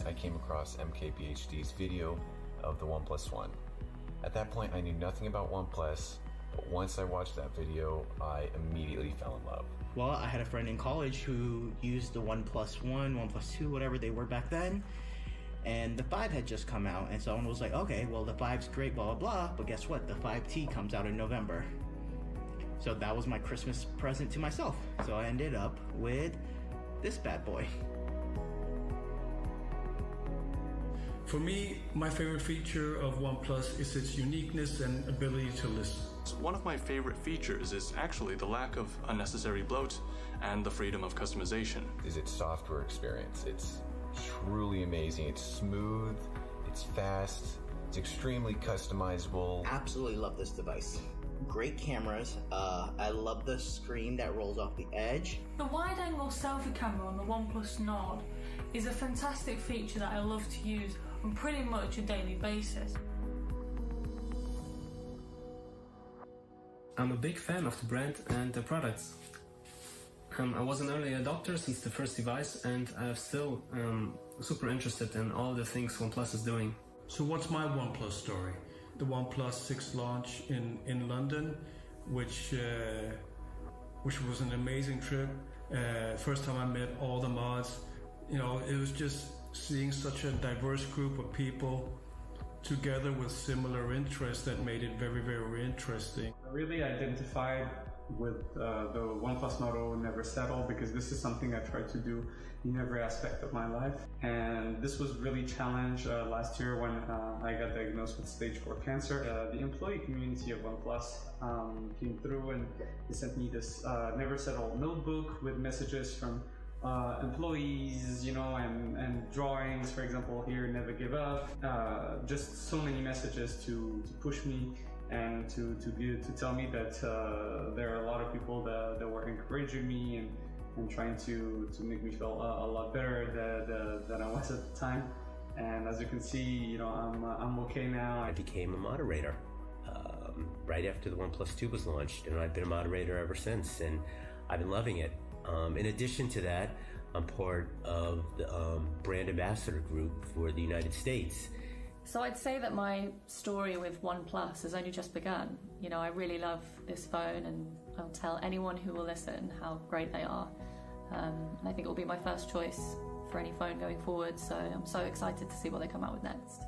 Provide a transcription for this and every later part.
I came across MKBHD's video of the OnePlus One. At that point, I knew nothing about OnePlus, but once I watched that video, I immediately fell in love. Well, I had a friend in college who used the OnePlus One, OnePlus Two, whatever they were back then, and the 5 had just come out, and someone was like, okay, well, the 5's great, blah, blah, blah, but guess what? The 5T comes out in November. So that was my Christmas present to myself. So I ended up with this bad boy. For me, my favorite feature of OnePlus is its uniqueness and ability to listen. One of my favorite features is actually the lack of unnecessary bloat and the freedom of customization. Is its software experience. It's truly amazing. It's smooth, it's fast, it's extremely customizable. Absolutely love this device. Great cameras. I love the screen that rolls off the edge. The wide-angle selfie camera on the OnePlus Nord is a fantastic feature that I love to use on pretty much a daily basis. I'm a big fan of the brand and the products. I was an early adopter since the first device, and I'm still super interested in all the things OnePlus is doing. So what's my OnePlus story? The OnePlus 6 launch in London, which was an amazing trip. First time I met all the mods. You know, it was just seeing such a diverse group of people together with similar interests that made it very, very interesting. I really identified with the OnePlus motto, never settle, because this is something I try to do in every aspect of my life. And this was really challenged last year when I got diagnosed with stage 4 cancer. The employee community of OnePlus came through and they sent me this never settle notebook with messages from employees, you know, and drawings, for example, here, never give up. Just so many messages to push me and to tell me that there are a lot of people that were encouraging me and trying to make me feel a lot better than I was at the time. And as you can see, you know, I'm okay now. I became a moderator right after the OnePlus 2 was launched, and I've been a moderator ever since, and I've been loving it. In addition to that, I'm part of the brand ambassador group for the United States. So I'd say that my story with OnePlus has only just begun. You know, I really love this phone, and I'll tell anyone who will listen how great they are. And I think it will be my first choice for any phone going forward, so I'm so excited to see what they come out with next.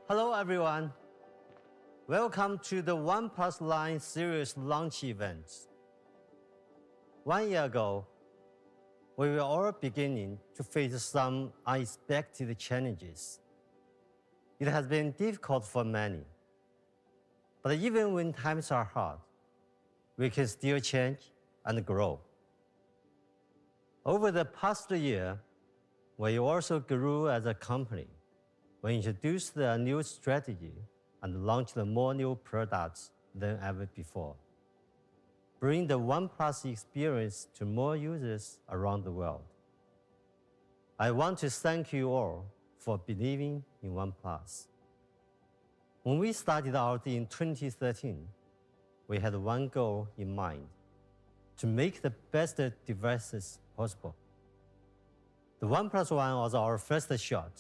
Hello everyone. Welcome to the OnePlus Line series launch event. 1 year ago, we were all beginning to face some unexpected challenges. It has been difficult for many. But even when times are hard, we can still change and grow. Over the past year, we also grew as a company. We introduced a new strategy and launched more new products than ever before. bring the OnePlus experience to more users around the world. I want to thank you all for believing in OnePlus. When we started out in 2013, we had one goal in mind: to make the best devices possible. The OnePlus One was our first shot,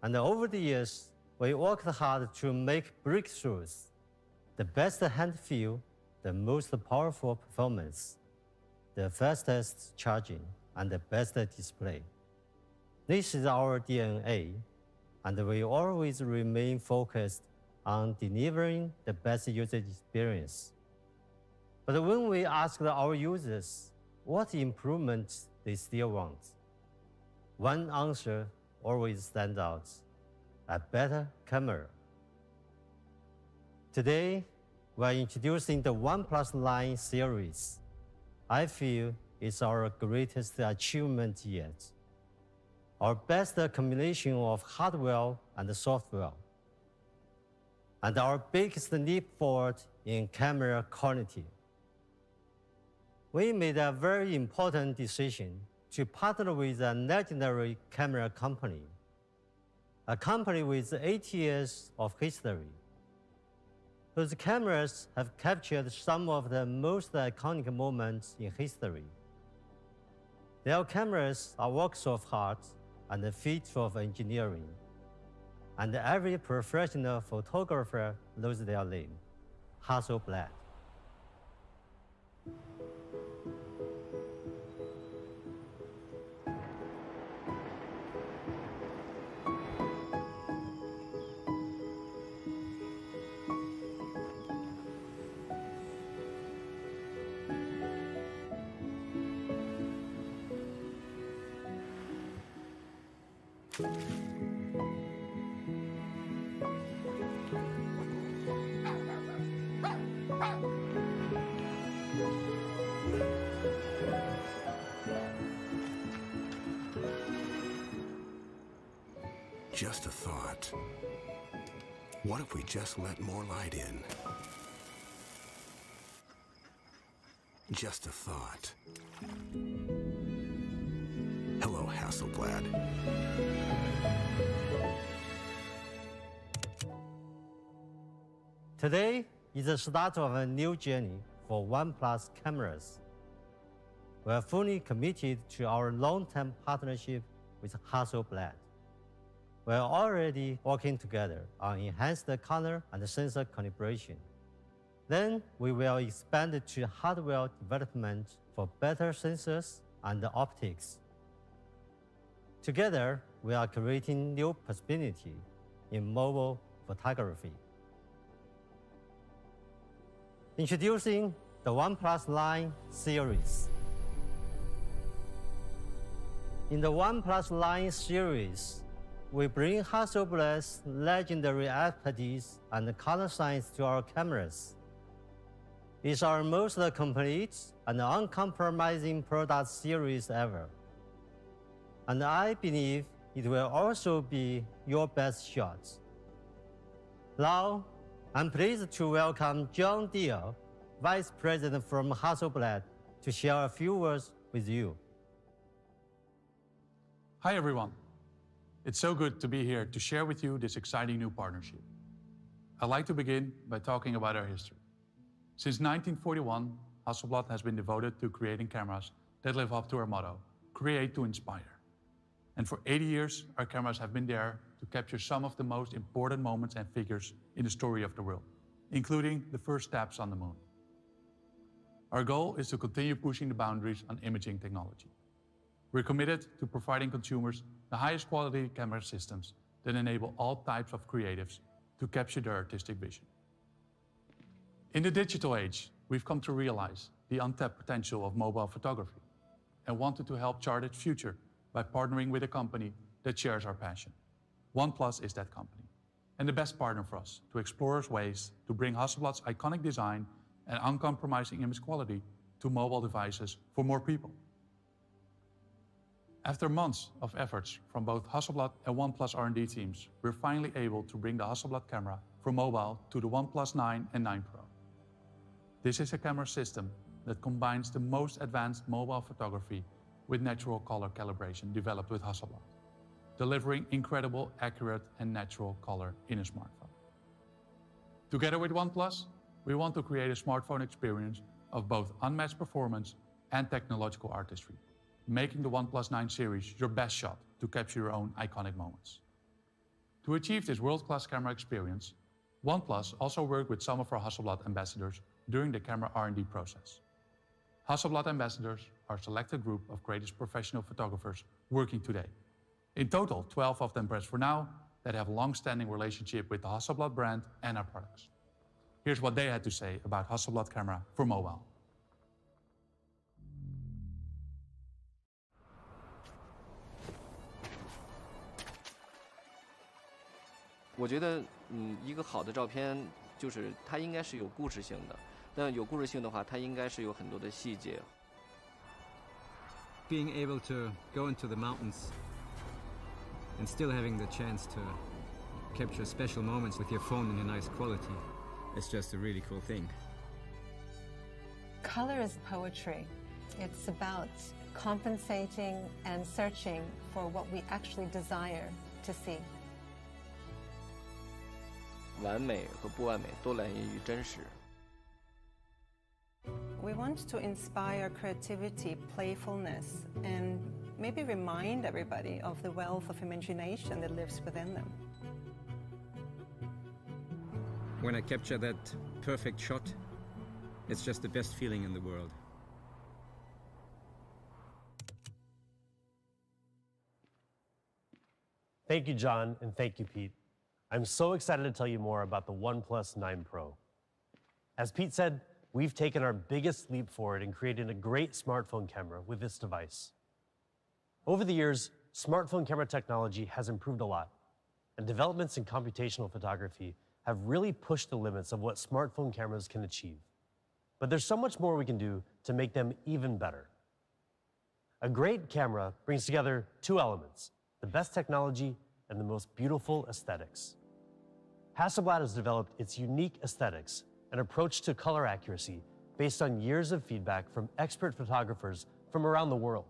and over the years, we worked hard to make breakthroughs: the best hand feel, the most powerful performance, the fastest charging, and the best display. This is our DNA, and we always remain focused on delivering the best user experience. But when we asked our users what improvements they still want, one answer always stands out: a better camera. Today, we are introducing the OnePlus 9 series. I feel it's our greatest achievement yet. Our best combination of hardware and software, and our biggest leap forward in camera quality. We made a very important decision to partner with a legendary camera company, a company with 80 years of history. Those cameras have captured some of the most iconic moments in history. Their cameras are works of art and a feat of engineering, and every professional photographer knows their name: Hasselblad. Just a thought. What if we just let more light in? Just a thought. Hello, Hasselblad. Today is the start of a new journey for OnePlus cameras. We are fully committed to our long-term partnership with Hasselblad. We are already working together on enhanced color and sensor calibration. Then we will expand to hardware development for better sensors and optics. Together, we are creating new possibility in mobile photography. Introducing the OnePlus 9 series. In the OnePlus 9 series, we bring Hasselblad's legendary expertise and color science to our cameras. It's our most complete and uncompromising product series ever. And I believe it will also be your best shot. Now, I'm pleased to welcome John Deere, Vice President from Hasselblad, to share a few words with you. Hi everyone. It's so good to be here to share with you this exciting new partnership. I'd like to begin by talking about our history. Since 1941, Hasselblad has been devoted to creating cameras that live up to our motto, create to inspire. And for 80 years, our cameras have been there to capture some of the most important moments and figures in the story of the world, including the first steps on the moon. Our goal is to continue pushing the boundaries on imaging technology. We're committed to providing consumers the highest quality camera systems that enable all types of creatives to capture their artistic vision. In the digital age, we've come to realize the untapped potential of mobile photography and wanted to help chart its future by partnering with a company that shares our passion. OnePlus is that company, and the best partner for us to explore ways to bring Hasselblad's iconic design and uncompromising image quality to mobile devices for more people. After months of efforts from both Hasselblad and OnePlus R&D teams, we're finally able to bring the Hasselblad camera from mobile to the OnePlus 9 and 9 Pro. This is a camera system that combines the most advanced mobile photography with natural color calibration developed with Hasselblad, delivering incredible, accurate, and natural color in a smartphone. Together with OnePlus, we want to create a smartphone experience of both unmatched performance and technological artistry, making the OnePlus 9 series your best shot to capture your own iconic moments. To achieve this world-class camera experience, OnePlus also worked with some of our Hasselblad ambassadors during the camera R&D process. Hasselblad ambassadors are a selected group of greatest professional photographers working today. In total, 12 of them press for now that have a long-standing relationship with the Hasselblad brand and our products. Here's what they had to say about Hasselblad camera for mobile. 我觉得，一个好的照片就是它应该是有故事性的，但有故事性的话，它应该是有很多的细节。Being able to go into the mountains and still having the chance to capture special moments with your phone in a nice quality, it's just a really cool thing. Color is poetry. It's about compensating and searching for what we actually desire to see. 完美和不完美都来源于真实。We want to inspire creativity, playfulness, and maybe remind everybody of the wealth of imagination that lives within them. When I capture that perfect shot, it's just the best feeling in the world. Thank you, John, and thank you, Pete. I'm so excited to tell you more about the OnePlus 9 Pro. As Pete said, we've taken our biggest leap forward in creating a great smartphone camera with this device. Over the years, smartphone camera technology has improved a lot, and developments in computational photography have really pushed the limits of what smartphone cameras can achieve. But there's so much more we can do to make them even better. A great camera brings together two elements: the best technology and the most beautiful aesthetics. Hasselblad has developed its unique aesthetics, an approach to color accuracy based on years of feedback from expert photographers from around the world.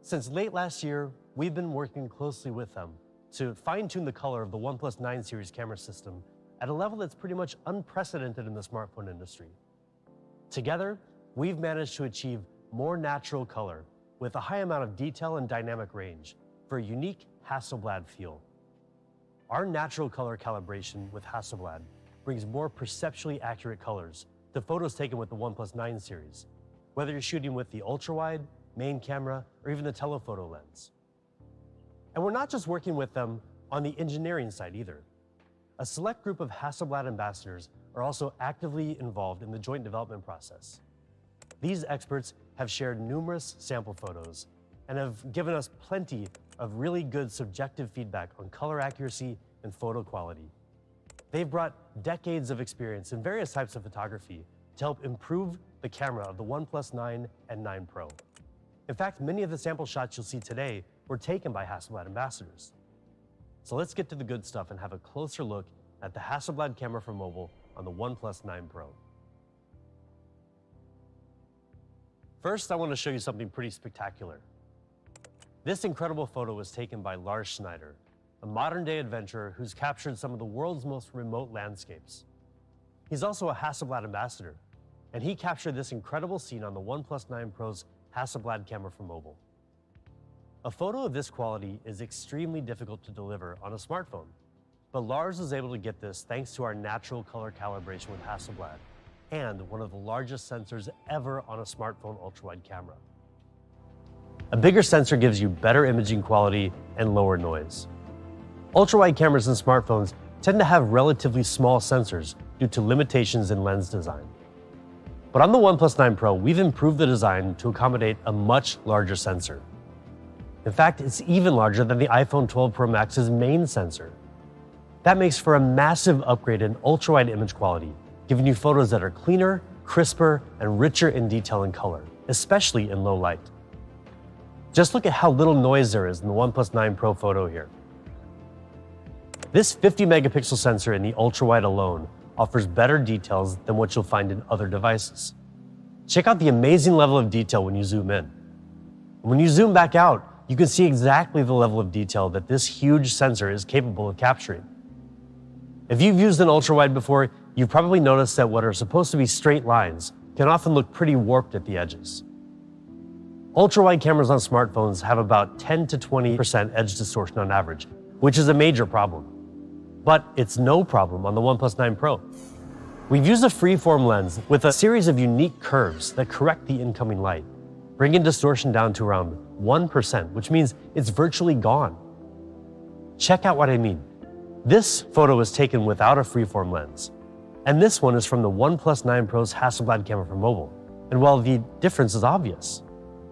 Since late last year, we've been working closely with them to fine-tune the color of the OnePlus 9 series camera system at a level that's pretty much unprecedented in the smartphone industry. Together, we've managed to achieve more natural color with a high amount of detail and dynamic range for a unique Hasselblad feel. Our natural color calibration with Hasselblad brings more perceptually accurate colors to photos taken with the OnePlus 9 series, whether you're shooting with the ultra-wide, main camera, or even the telephoto lens. And we're not just working with them on the engineering side either. A select group of Hasselblad ambassadors are also actively involved in the joint development process. These experts have shared numerous sample photos and have given us plenty of really good subjective feedback on color accuracy and photo quality. They've brought decades of experience in various types of photography to help improve the camera of the OnePlus 9 and 9 Pro. In fact, many of the sample shots you'll see today were taken by Hasselblad ambassadors. So let's get to the good stuff and have a closer look at the Hasselblad camera for mobile on the OnePlus 9 Pro. First, I want to show you something pretty spectacular. This incredible photo was taken by Lars Schneider, a modern-day adventurer who's captured some of the world's most remote landscapes. He's also a Hasselblad ambassador, and he captured this incredible scene on the OnePlus 9 Pro's Hasselblad camera for mobile. A photo of this quality is extremely difficult to deliver on a smartphone, but Lars was able to get this thanks to our natural color calibration with Hasselblad and one of the largest sensors ever on a smartphone ultra-wide camera. A bigger sensor gives you better imaging quality and lower noise. Ultra-wide cameras in smartphones tend to have relatively small sensors due to limitations in lens design. But on the OnePlus 9 Pro, we've improved the design to accommodate a much larger sensor. In fact, it's even larger than the iPhone 12 Pro Max's main sensor. That makes for a massive upgrade in ultra-wide image quality, giving you photos that are cleaner, crisper, and richer in detail and color, especially in low light. Just look at how little noise there is in the OnePlus 9 Pro photo here. This 50 megapixel sensor in the ultra-wide alone offers better details than what you'll find in other devices. Check out the amazing level of detail when you zoom in. When you zoom back out, you can see exactly the level of detail that this huge sensor is capable of capturing. If you've used an ultrawide before, you've probably noticed that what are supposed to be straight lines can often look pretty warped at the edges. Ultrawide cameras on smartphones have about 10 to 20% edge distortion on average, which is a major problem. But it's no problem on the OnePlus 9 Pro. We've used a freeform lens with a series of unique curves that correct the incoming light, bringing distortion down to around 1%, which means it's virtually gone. Check out what I mean. This photo was taken without a freeform lens, and this one is from the OnePlus 9 Pro's Hasselblad camera for mobile. And while the difference is obvious,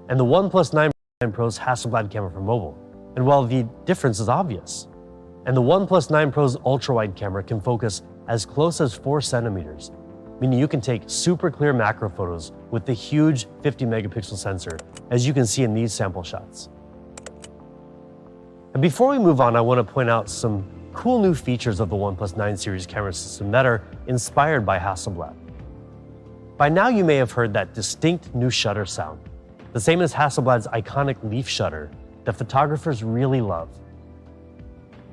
and the OnePlus 9 Pro's Hasselblad camera for mobile, and while the difference is obvious, and the OnePlus 9 Pro's ultrawide camera can focus as close as 4 centimeters, meaning you can take super clear macro photos with the huge 50 megapixel sensor, as you can see in these sample shots. And before we move on, I want to point out some cool new features of the OnePlus 9 series camera system that are inspired by Hasselblad. By now you may have heard that distinct new shutter sound, the same as Hasselblad's iconic leaf shutter that photographers really love.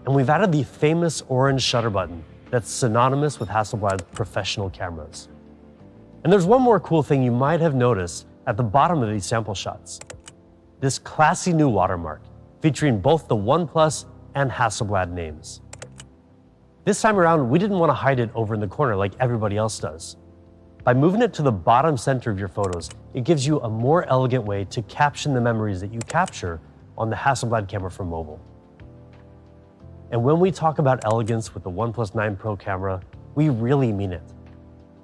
And we've added the famous orange shutter button that's synonymous with Hasselblad's professional cameras. And there's one more cool thing you might have noticed at the bottom of these sample shots. This classy new watermark, featuring both the OnePlus and Hasselblad names. This time around, we didn't want to hide it over in the corner like everybody else does. By moving it to the bottom center of your photos, it gives you a more elegant way to caption the memories that you capture on the Hasselblad camera for mobile. And when we talk about elegance with the OnePlus 9 Pro camera, we really mean it.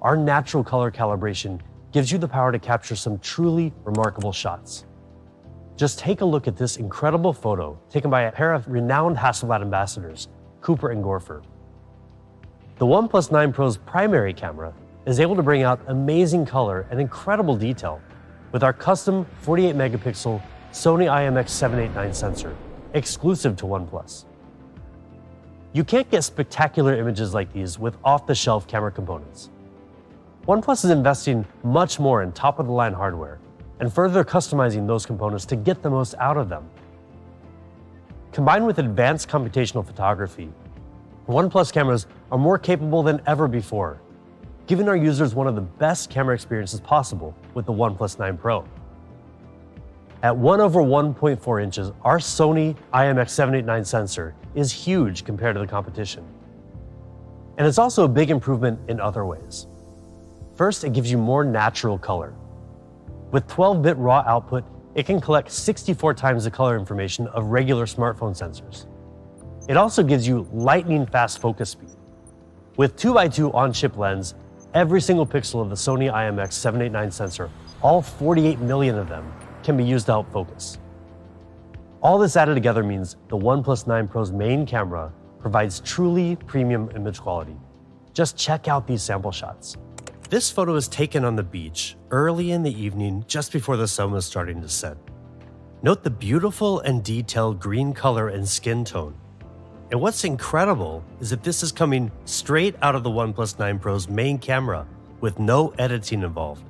Our natural color calibration gives you the power to capture some truly remarkable shots. Just take a look at this incredible photo taken by a pair of renowned Hasselblad ambassadors, Cooper and Gorfer. The OnePlus 9 Pro's primary camera is able to bring out amazing color and incredible detail with our custom 48 megapixel Sony IMX789 sensor, exclusive to OnePlus. You can't get spectacular images like these with off-the-shelf camera components. OnePlus is investing much more in top-of-the-line hardware and further customizing those components to get the most out of them. Combined with advanced computational photography, OnePlus cameras are more capable than ever before, giving our users one of the best camera experiences possible with the OnePlus 9 Pro. At 1/1.4 inches, our Sony IMX789 sensor is huge compared to the competition. And it's also a big improvement in other ways. First, it gives you more natural color. With 12-bit raw output, it can collect 64 times the color information of regular smartphone sensors. It also gives you lightning-fast focus speed. With 2x2 on-chip lens, every single pixel of the Sony IMX789 sensor, all 48 million of them, can be used to help focus. All this added together means the OnePlus 9 Pro's main camera provides truly premium image quality. Just check out these sample shots. This photo was taken on the beach early in the evening just before the sun was starting to set. Note the beautiful and detailed green color and skin tone. And what's incredible is that this is coming straight out of the OnePlus 9 Pro's main camera with no editing involved.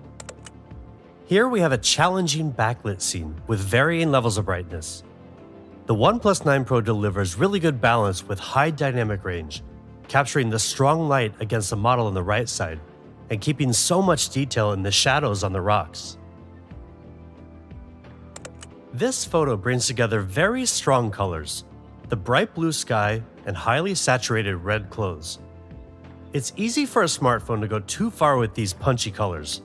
Here we have a challenging backlit scene with varying levels of brightness. The OnePlus 9 Pro delivers really good balance with high dynamic range, capturing the strong light against the model on the right side and keeping so much detail in the shadows on the rocks. This photo brings together very strong colors, the bright blue sky and highly saturated red clothes. It's easy for a smartphone to go too far with these punchy colors,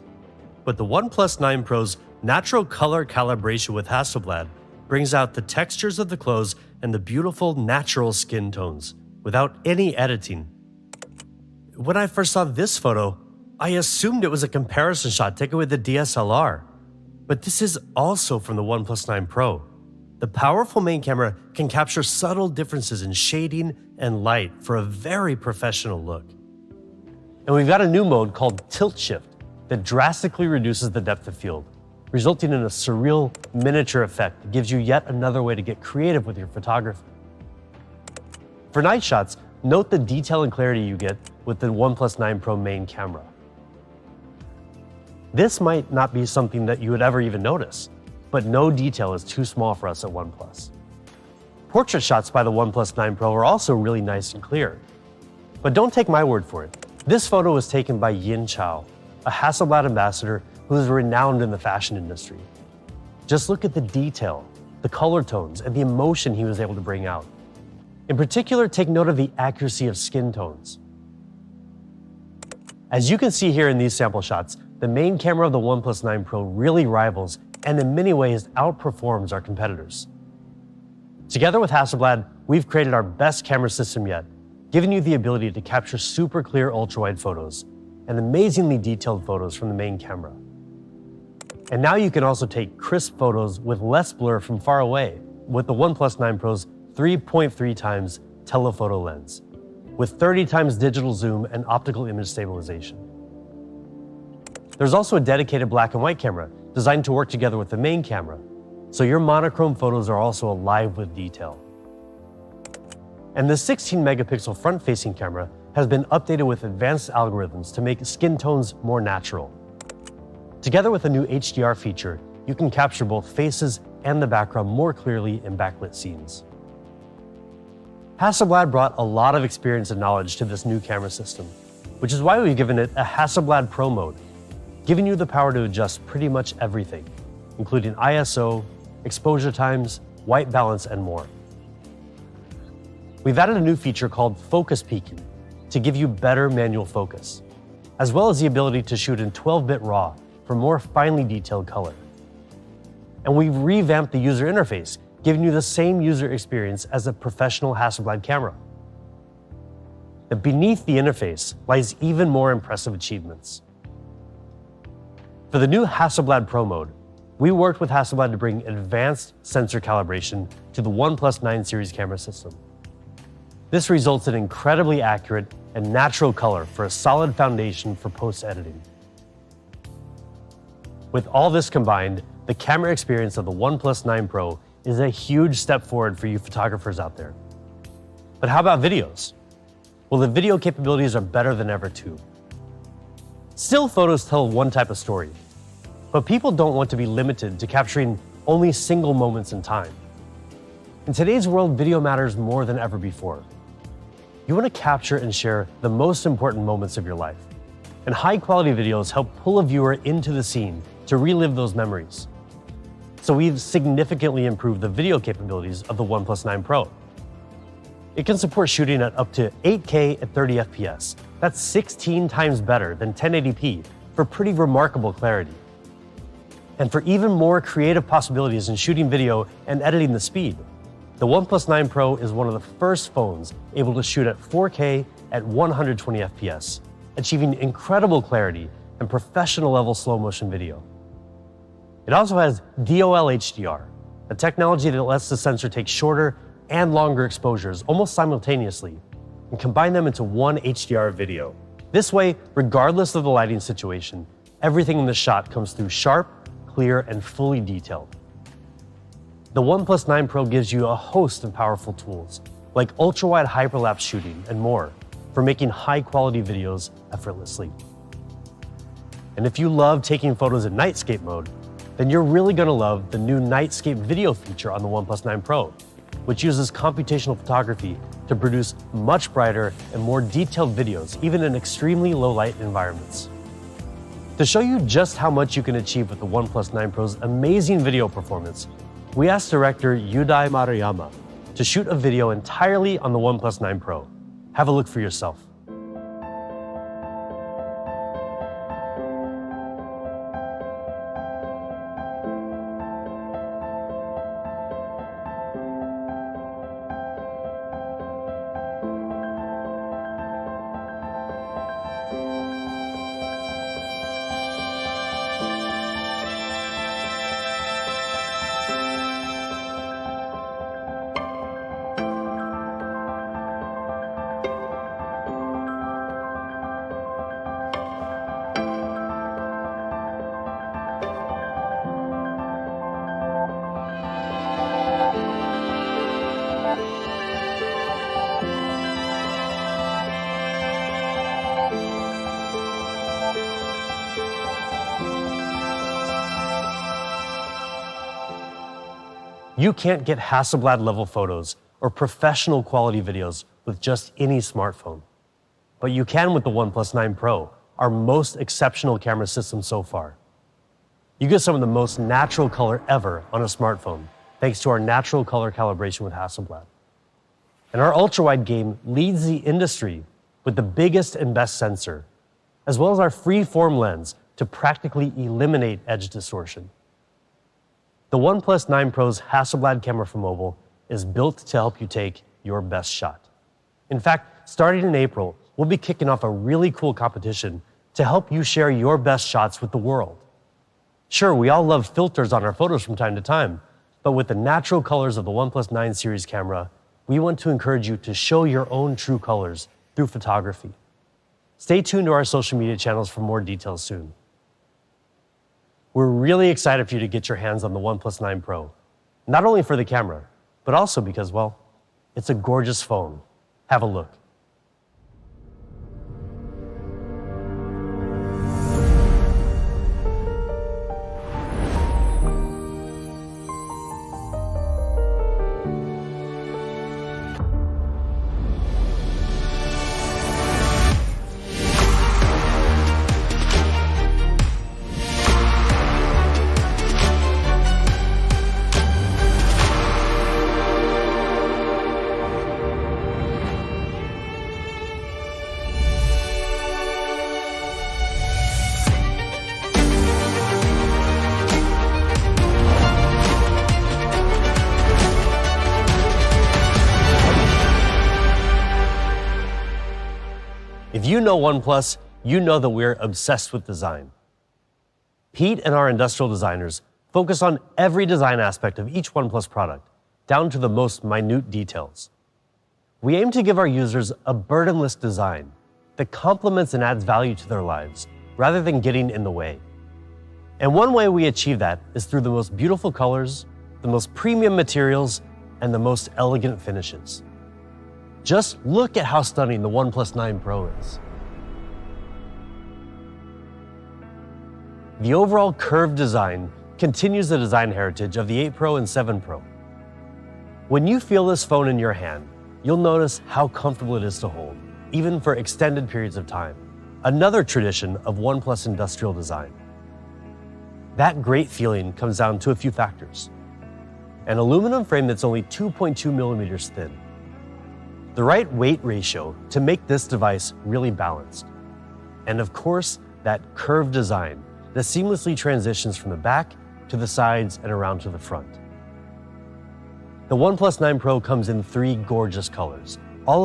but the OnePlus 9 Pro's natural color calibration with Hasselblad brings out the textures of the clothes and the beautiful natural skin tones without any editing. When I first saw this photo, I assumed it was a comparison shot taken with the DSLR, but this is also from the OnePlus 9 Pro. The powerful main camera can capture subtle differences in shading and light for a very professional look. And we've got a new mode called Tilt Shift that drastically reduces the depth of field, resulting in a surreal miniature effect that gives you yet another way to get creative with your photography. For night shots, Note the detail and clarity you get with the OnePlus 9 Pro main camera. This might not be something that you would ever even notice, but no detail is too small for us at OnePlus. Portrait shots by the OnePlus 9 Pro are also really nice and clear. But don't take my word for it. This photo was taken by Yin Chao, a Hasselblad ambassador who is renowned in the fashion industry. Just look at the detail, the color tones, and the emotion he was able to bring out. In particular, take note of the accuracy of skin tones. As you can see here in these sample shots, the main camera of the OnePlus 9 Pro really rivals and in many ways outperforms our competitors. Together with Hasselblad, we've created our best camera system yet, giving you the ability to capture super clear ultra-wide photos and amazingly detailed photos from the main camera. And now you can also take crisp photos with less blur from far away with the OnePlus 9 Pro's 3.3 times telephoto lens, with 30 times digital zoom and optical image stabilization. There's also a dedicated black and white camera designed to work together with the main camera, so your monochrome photos are also alive with detail. And the 16 megapixel front-facing camera has been updated with advanced algorithms to make skin tones more natural. Together with a new HDR feature, you can capture both faces and the background more clearly in backlit scenes. Hasselblad brought a lot of experience and knowledge to this new camera system, which is why we've given it a Hasselblad Pro mode, giving you the power to adjust pretty much everything, including ISO, exposure times, white balance, and more. We've added a new feature called focus peaking to give you better manual focus, as well as the ability to shoot in 12-bit RAW for more finely detailed color. And we've revamped the user interface, giving you the same user experience as a professional Hasselblad camera. And beneath the interface lies even more impressive achievements. For the new Hasselblad Pro mode, we worked with Hasselblad to bring advanced sensor calibration to the OnePlus 9 series camera system. This results in incredibly accurate and natural color for a solid foundation for post-editing. With all this combined, the camera experience of the OnePlus 9 Pro is a huge step forward for you photographers out there. But how about videos? Well, the video capabilities are better than ever too. Still photos tell one type of story, but people don't want to be limited to capturing only single moments in time. In today's world, video matters more than ever before. You want to capture and share the most important moments of your life, and high-quality videos help pull a viewer into the scene to relive those memories. So we've significantly improved the video capabilities of the OnePlus 9 Pro. It can support shooting at up to 8K at 30 FPS. That's 16 times better than 1080p for pretty remarkable clarity. And for even more creative possibilities in shooting video and editing the speed, the OnePlus 9 Pro is one of the first phones able to shoot at 4K at 120 FPS, achieving incredible clarity and professional level slow motion video. It also has DOL HDR, a technology that lets the sensor take shorter and longer exposures almost simultaneously and combine them into one HDR video. This way, regardless of the lighting situation, everything in the shot comes through sharp, clear, and fully detailed. The OnePlus 9 Pro gives you a host of powerful tools, like ultra-wide hyperlapse shooting and more, for making high-quality videos effortlessly. And if you love taking photos in nightscape mode, then you're really going to love the new Nightscape video feature on the OnePlus 9 Pro, which uses computational photography to produce much brighter and more detailed videos, even in extremely low light environments. To show you just how much you can achieve with the OnePlus 9 Pro's amazing video performance, we asked director Yudai Maruyama to shoot a video entirely on the OnePlus 9 Pro. Have a look for yourself. You can't get Hasselblad level photos or professional quality videos with just any smartphone. But you can with the OnePlus 9 Pro, our most exceptional camera system so far. You get some of the most natural color ever on a smartphone, thanks to our natural color calibration with Hasselblad. And our ultra-wide game leads the industry with the biggest and best sensor, as well as our free-form lens to practically eliminate edge distortion. The OnePlus 9 Pro's Hasselblad camera for mobile is built to help you take your best shot. In fact, starting in April, we'll be kicking off a really cool competition to help you share your best shots with the world. Sure, we all love filters on our photos from time to time, but with the natural colors of the OnePlus 9 series camera, we want to encourage you to show your own true colors through photography. Stay tuned to our social media channels for more details soon. We're really excited for you to get your hands on the OnePlus 9 Pro, not only for the camera, but also because, well, it's a gorgeous phone. Have a look. If you know OnePlus, you know that we're obsessed with design. Pete and our industrial designers focus on every design aspect of each OnePlus product, down to the most minute details. We aim to give our users a burdenless design that complements and adds value to their lives, rather than getting in the way. And one way we achieve that is through the most beautiful colors, the most premium materials, and the most elegant finishes. Just look at how stunning the OnePlus 9 Pro is. The overall curved design continues the design heritage of the 8 Pro and 7 Pro. When you feel this phone in your hand, you'll notice how comfortable it is to hold, even for extended periods of time. Another tradition of OnePlus industrial design. That great feeling comes down to a few factors. An aluminum frame that's only 2.2 millimeters thin. The right weight ratio to make this device really balanced. And of course, that curved design that seamlessly transitions from the back to the sides and around to the front. The OnePlus 9 Pro comes in 3 gorgeous colors,